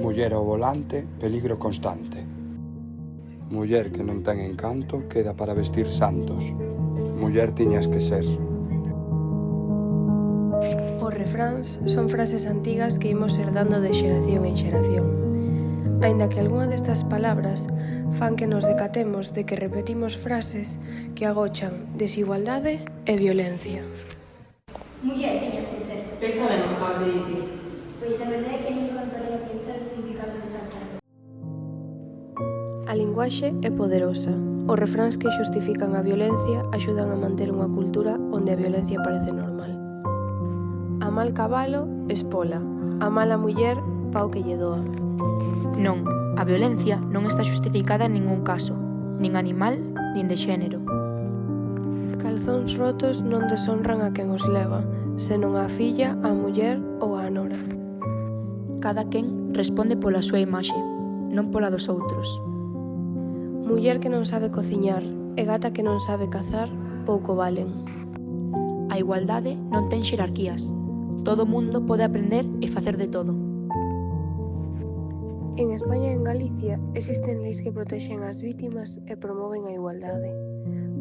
Muller ao volante, peligro constante. Muller que non ten encanto, queda para vestir santos. Muller tiñas que ser. Os refráns son frases antigas que imos herdando de xeración en xeración. Aínda que algunha destas palabras fan que nos decatemos de que repetimos frases que agochan desigualdade e violencia. Muller tiñas que ser. Pensa ben o que acabas de dicir. Pois a verdade é que nunca me parei a pensar o significado desa frase. A linguaxe é poderosa. Os refráns que xustifican a violencia axudan a manter unha cultura onde a violencia parece normal. A mal cabalo, espola. A mala muller, pau que lle doa. Non, a violencia non está xustificada en ningún caso, nin animal, nin de xénero. Calzóns rotos non deshonran a quen os leva, senón a filla, a muller ou a nora. Cada quen responde pola súa imaxe, non pola dos outros. Muller que non sabe cociñar e gata que non sabe cazar, pouco valen. A igualdade non ten xerarquías. Todo mundo pode aprender e facer de todo. En España e en Galicia existen leis que protexen as vítimas e promoven a igualdade.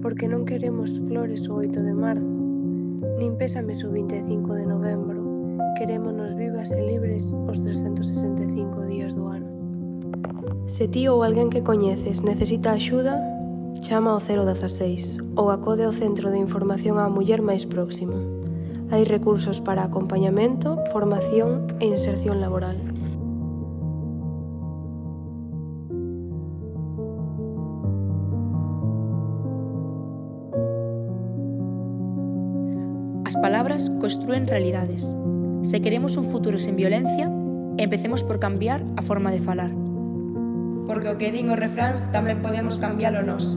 Porque non queremos flores o 8 de marzo, nin pésames o 25 de novembro, querémonos vivas e libres os 365 días do ano. Se ti ou alguén que coñeces necesita axuda, chama ao 016 ou acode ao Centro de Información á Muller máis próximo. Hai recursos para acompañamento, formación e inserción laboral. As palabras construen realidades. Se queremos un futuro sen violencia, empecemos por cambiar a forma de falar. Porque o que din os refráns tamén podemos cambiálo nós.